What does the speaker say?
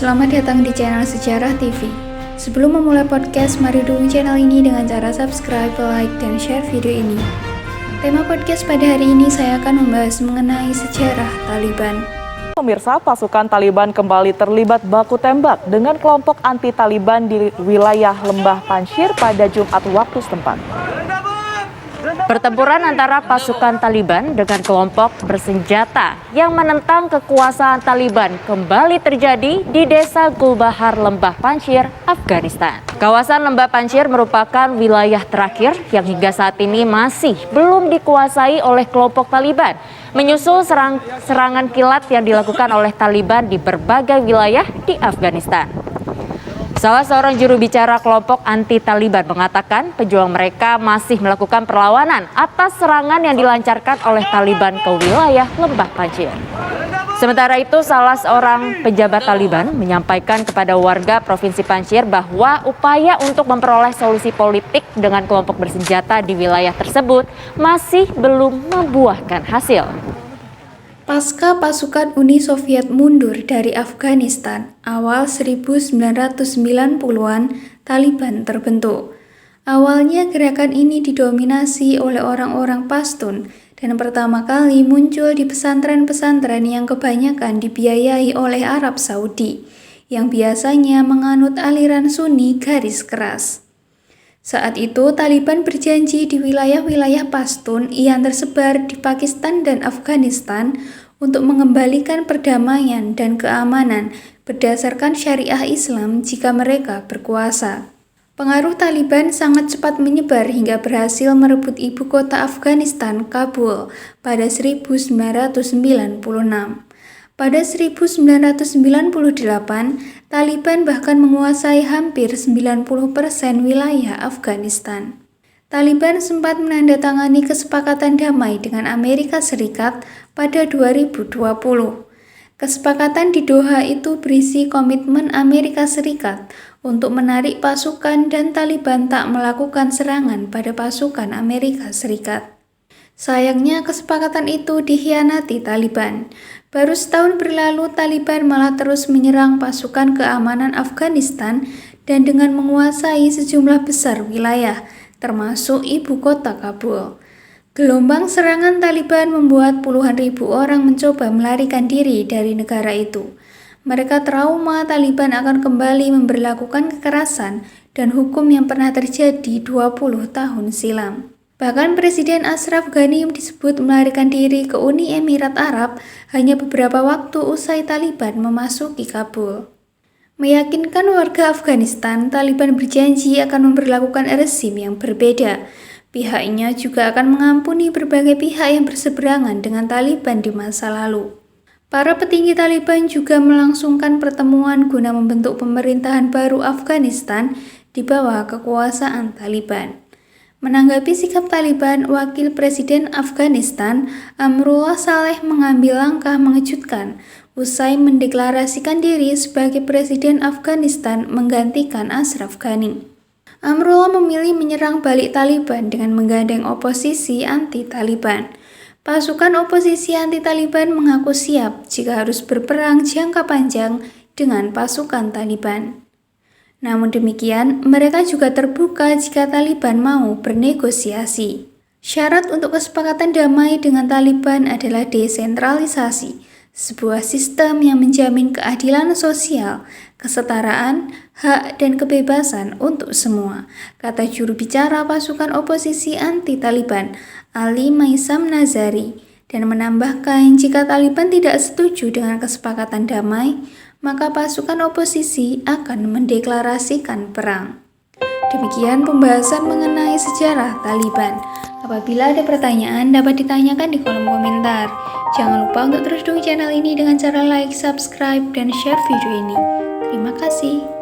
Selamat datang di channel Sejarah TV. Sebelum memulai podcast, mari dukung channel ini dengan cara subscribe, like, dan share video ini. Tema podcast pada hari ini saya akan membahas mengenai sejarah Taliban. Pemirsa, pasukan Taliban kembali terlibat baku tembak dengan kelompok anti-Taliban di wilayah Lembah Panjshir pada Jumat waktu setempat. Pertempuran antara pasukan Taliban dengan kelompok bersenjata yang menentang kekuasaan Taliban kembali terjadi di desa Gulbahar, Lembah Panjshir, Afghanistan. Kawasan Lembah Panjshir merupakan wilayah terakhir yang hingga saat ini masih belum dikuasai oleh kelompok Taliban, menyusul serangan kilat yang dilakukan oleh Taliban di berbagai wilayah di Afghanistan. Salah seorang juru bicara kelompok anti-Taliban mengatakan pejuang mereka masih melakukan perlawanan atas serangan yang dilancarkan oleh Taliban ke wilayah Lembah Panjshir. Sementara itu, salah seorang pejabat Taliban menyampaikan kepada warga Provinsi Panjshir bahwa upaya untuk memperoleh solusi politik dengan kelompok bersenjata di wilayah tersebut masih belum membuahkan hasil. Pasca pasukan Uni Soviet mundur dari Afghanistan, awal 1990-an, Taliban terbentuk. Awalnya gerakan ini didominasi oleh orang-orang Pashtun dan pertama kali muncul di pesantren-pesantren yang kebanyakan dibiayai oleh Arab Saudi, yang biasanya menganut aliran Sunni garis keras. Saat itu, Taliban berjanji di wilayah-wilayah Pashtun yang tersebar di Pakistan dan Afghanistan untuk mengembalikan perdamaian dan keamanan berdasarkan syariah Islam jika mereka berkuasa. Pengaruh Taliban sangat cepat menyebar hingga berhasil merebut ibu kota Afghanistan, Kabul, pada 1996. Pada 1998, Taliban bahkan menguasai hampir 90% wilayah Afghanistan. Taliban sempat menandatangani kesepakatan damai dengan Amerika Serikat pada 2020. Kesepakatan di Doha itu berisi komitmen Amerika Serikat untuk menarik pasukan dan Taliban tak melakukan serangan pada pasukan Amerika Serikat. Sayangnya kesepakatan itu dikhianati Taliban. Baru setahun berlalu, Taliban malah terus menyerang pasukan keamanan Afghanistan dan dengan menguasai sejumlah besar wilayah, termasuk ibu kota Kabul. Gelombang serangan Taliban membuat puluhan ribu orang mencoba melarikan diri dari negara itu. Mereka trauma Taliban akan kembali memberlakukan kekerasan dan hukum yang pernah terjadi 20 tahun silam. Bahkan Presiden Ashraf Ghani disebut melarikan diri ke Uni Emirat Arab hanya beberapa waktu usai Taliban memasuki Kabul. Meyakinkan warga Afghanistan, Taliban berjanji akan memberlakukan rezim yang berbeda. Pihaknya juga akan mengampuni berbagai pihak yang berseberangan dengan Taliban di masa lalu. Para petinggi Taliban juga melangsungkan pertemuan guna membentuk pemerintahan baru Afghanistan di bawah kekuasaan Taliban. Menanggapi sikap Taliban, Wakil Presiden Afghanistan Amrullah Saleh mengambil langkah mengejutkan usai mendeklarasikan diri sebagai Presiden Afghanistan menggantikan Ashraf Ghani. Amrullah memilih menyerang balik Taliban dengan menggandeng oposisi anti-Taliban. Pasukan oposisi anti-Taliban mengaku siap jika harus berperang jangka panjang dengan pasukan Taliban. Namun demikian, mereka juga terbuka jika Taliban mau bernegosiasi. Syarat untuk kesepakatan damai dengan Taliban adalah desentralisasi, sebuah sistem yang menjamin keadilan sosial, kesetaraan, hak, dan kebebasan untuk semua, kata juru bicara pasukan oposisi anti-Taliban, Ali Maisam Nazari, dan menambahkan jika Taliban tidak setuju dengan kesepakatan damai, maka pasukan oposisi akan mendeklarasikan perang. Demikian pembahasan mengenai sejarah Taliban. Apabila ada pertanyaan, dapat ditanyakan di kolom komentar. Jangan lupa untuk terus dukung channel ini dengan cara like, subscribe, dan share video ini. Terima kasih.